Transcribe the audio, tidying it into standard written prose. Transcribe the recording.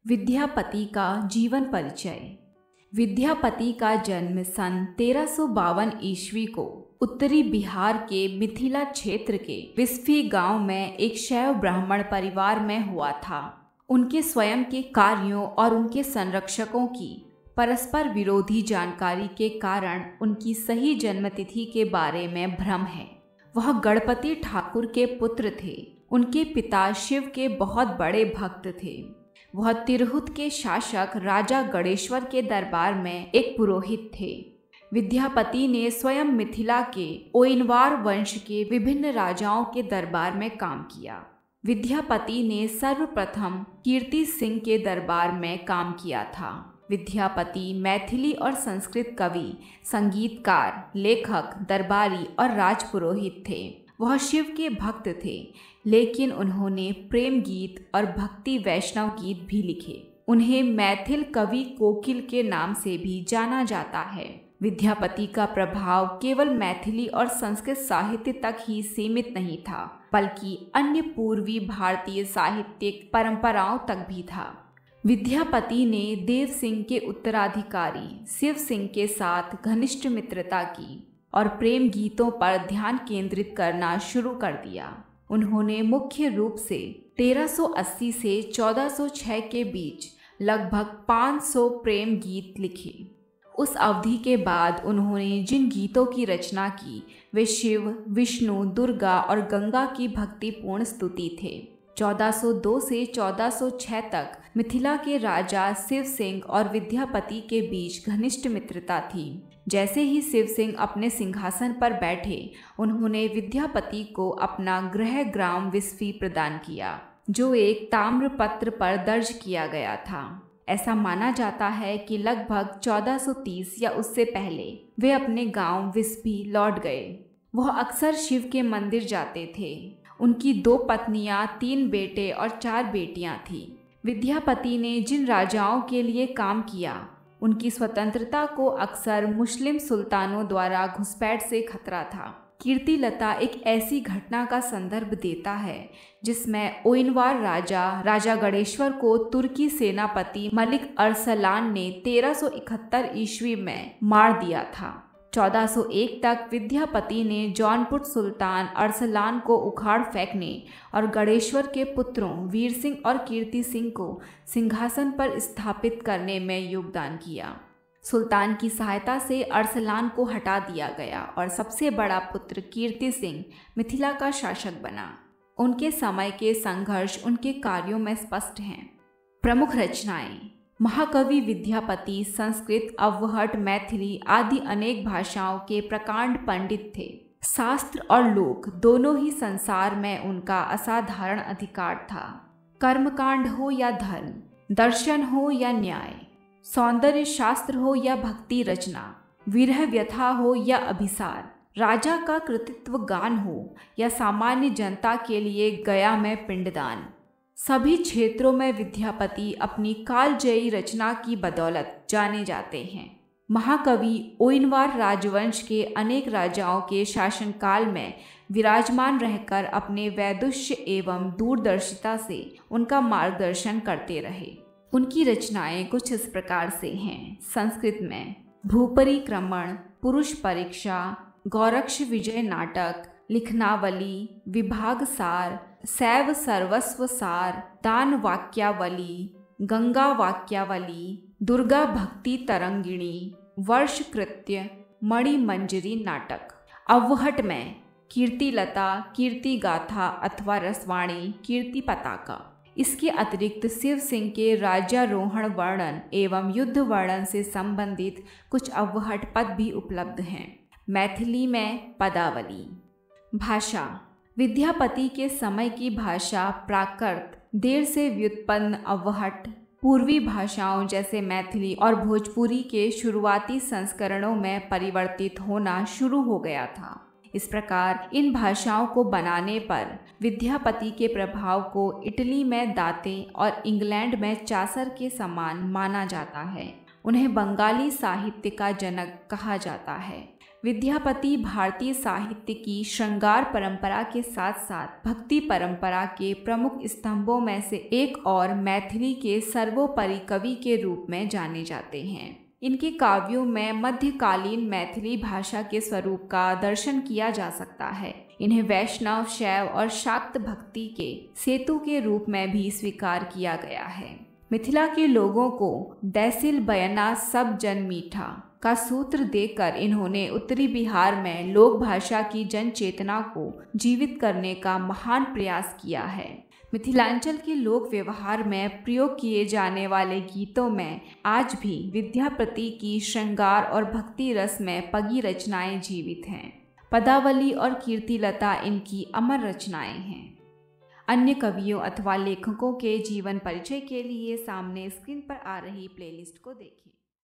विद्यापति का जीवन परिचय। विद्यापति का जन्म सन 1352 ईस्वी को उत्तरी बिहार के मिथिला क्षेत्र के विस्फी गांव में एक शैव ब्राह्मण परिवार में हुआ था। उनके स्वयं के कार्यों और उनके संरक्षकों की परस्पर विरोधी जानकारी के कारण उनकी सही जन्मतिथि के बारे में भ्रम है। वह गणपति ठाकुर के पुत्र थे। उनके पिता शिव के बहुत बड़े भक्त थे। वह तिरहुत के शासक राजा गणेश्वर के दरबार में एक पुरोहित थे। विद्यापति ने स्वयं मिथिला के ओइनवार वंश के विभिन्न राजाओं के दरबार में काम किया। विद्यापति ने सर्वप्रथम कीर्ति सिंह के दरबार में काम किया था। विद्यापति मैथिली और संस्कृत कवि, संगीतकार, लेखक, दरबारी और राजपुरोहित थे। वह शिव के भक्त थे, लेकिन उन्होंने प्रेम गीत और भक्ति वैष्णव गीत भी लिखे। उन्हें मैथिल कवि कोकिल के नाम से भी जाना जाता है। विद्यापति का प्रभाव केवल मैथिली और संस्कृत साहित्य तक ही सीमित नहीं था, बल्कि अन्य पूर्वी भारतीय साहित्यिक परंपराओं तक भी था। विद्यापति ने देव सिंह के उत्तराधिकारी शिव सिंह के साथ घनिष्ठ मित्रता की और प्रेम गीतों पर ध्यान केंद्रित करना शुरू कर दिया। उन्होंने मुख्य रूप से 1380 से 1406 के बीच लगभग 500 प्रेम गीत लिखे। उस अवधि के बाद उन्होंने जिन गीतों की रचना की वे शिव, विष्णु, दुर्गा और गंगा की भक्तिपूर्ण स्तुति थे। 1402 से 1406 तक मिथिला के राजा शिव सिंह और विद्यापति के बीच घनिष्ठ मित्रता थी। जैसे ही शिव सिंह अपने सिंहासन पर बैठे, उन्होंने विद्यापति को अपना गृह ग्राम विस्फी प्रदान किया, जो एक ताम्रपत्र पर दर्ज किया गया था। ऐसा माना जाता है कि लगभग 1430 या उससे पहले वे अपने गांव विस्फी लौट गए। वह अक्सर शिव के मंदिर जाते थे। उनकी 2 पत्नियां, 3 बेटे और 4 बेटियां थीं। विद्यापति ने जिन राजाओं के लिए काम किया, उनकी स्वतंत्रता को अक्सर मुस्लिम सुल्तानों द्वारा घुसपैठ से खतरा था। कीर्तिलता एक ऐसी घटना का संदर्भ देता है जिसमें ओइनवार राजा गणेश्वर को तुर्की सेनापति मलिक अरसलान ने 1371 ईस्वी में मार दिया था। 1401 तक विद्यापति ने जौनपुर सुल्तान अरसलान को उखाड़ फेंकने और गणेश्वर के पुत्रों वीर सिंह और कीर्ति सिंह को सिंहासन पर स्थापित करने में योगदान किया। सुल्तान की सहायता से अरसलान को हटा दिया गया और सबसे बड़ा पुत्र कीर्ति सिंह मिथिला का शासक बना। उनके समय के संघर्ष उनके कार्यों में स्पष्ट हैं। प्रमुख रचनाएं। महाकवि विद्यापति संस्कृत, अवहट, मैथिली आदि अनेक भाषाओं के प्रकांड पंडित थे। शास्त्र और लोक दोनों ही संसार में उनका असाधारण अधिकार था। कर्मकांड हो या धर्म, दर्शन हो या न्याय, सौंदर्य शास्त्र हो या भक्ति रचना, विरह व्यथा हो या अभिसार, राजा का कृतित्व गान हो या सामान्य जनता के लिए गया में पिंडदान, सभी क्षेत्रों में विद्यापति अपनी कालजयी रचना की बदौलत जाने जाते हैं। महाकवि ओइनवार राजवंश के अनेक राजाओं के शासनकाल में विराजमान रहकर अपने वैदुष्य एवं दूरदर्शिता से उनका मार्गदर्शन करते रहे। उनकी रचनाएं कुछ इस प्रकार से हैं। संस्कृत में भूपरिक्रमण, पुरुष परीक्षा, गौरक्ष विजय नाटक, लिखनावली, विभाग सार, शैव सर्वस्व सार, दान वाक्यावली, गंगा वाक्यावली, दुर्गा भक्ति तरंगिणी, वर्ष कृत्य, मणिमंजरी नाटक। अवहट में कीर्तिलता, कीर्ति गाथा अथवा रसवाणी, कीर्ति पताका। इसके अतिरिक्त शिव सिंह के राज्यारोहण वर्णन एवं युद्ध वर्णन से संबंधित कुछ अवहट पद भी उपलब्ध हैं। मैथिली में पदावली। भाषा। विद्यापति के समय की भाषा प्राकृत, देर से व्युत्पन्न अवहट, पूर्वी भाषाओं जैसे मैथिली और भोजपुरी के शुरुआती संस्करणों में परिवर्तित होना शुरू हो गया था। इस प्रकार इन भाषाओं को बनाने पर विद्यापति के प्रभाव को इटली में दाते और इंग्लैंड में चासर के समान माना जाता है। उन्हें बंगाली साहित्य का जनक कहा जाता है। विद्यापति भारतीय साहित्य की श्रृंगार परंपरा के साथ साथ भक्ति परंपरा के प्रमुख स्तंभों में से एक और मैथिली के सर्वोपरि कवि के रूप में जाने जाते हैं। इनके काव्यों में मध्यकालीन मैथिली भाषा के स्वरूप का दर्शन किया जा सकता है। इन्हें वैष्णव, शैव और शाक्त भक्ति के सेतु के रूप में भी स्वीकार किया गया है। मिथिला के लोगों को दैसिल बयना सब जन मीठा का सूत्र देकर इन्होंने उत्तरी बिहार में लोक भाषा की जन चेतना को जीवित करने का महान प्रयास किया है। मिथिलांचल के लोक व्यवहार में प्रयोग किए जाने वाले गीतों में आज भी विद्यापति की श्रृंगार और भक्ति रस में पगी रचनाएं जीवित हैं। पदावली और कीर्तिलता इनकी अमर रचनाएं हैं। अन्य कवियों अथवा लेखकों के जीवन परिचय के लिए सामने स्क्रीन पर आ रही प्लेलिस्ट को देखें।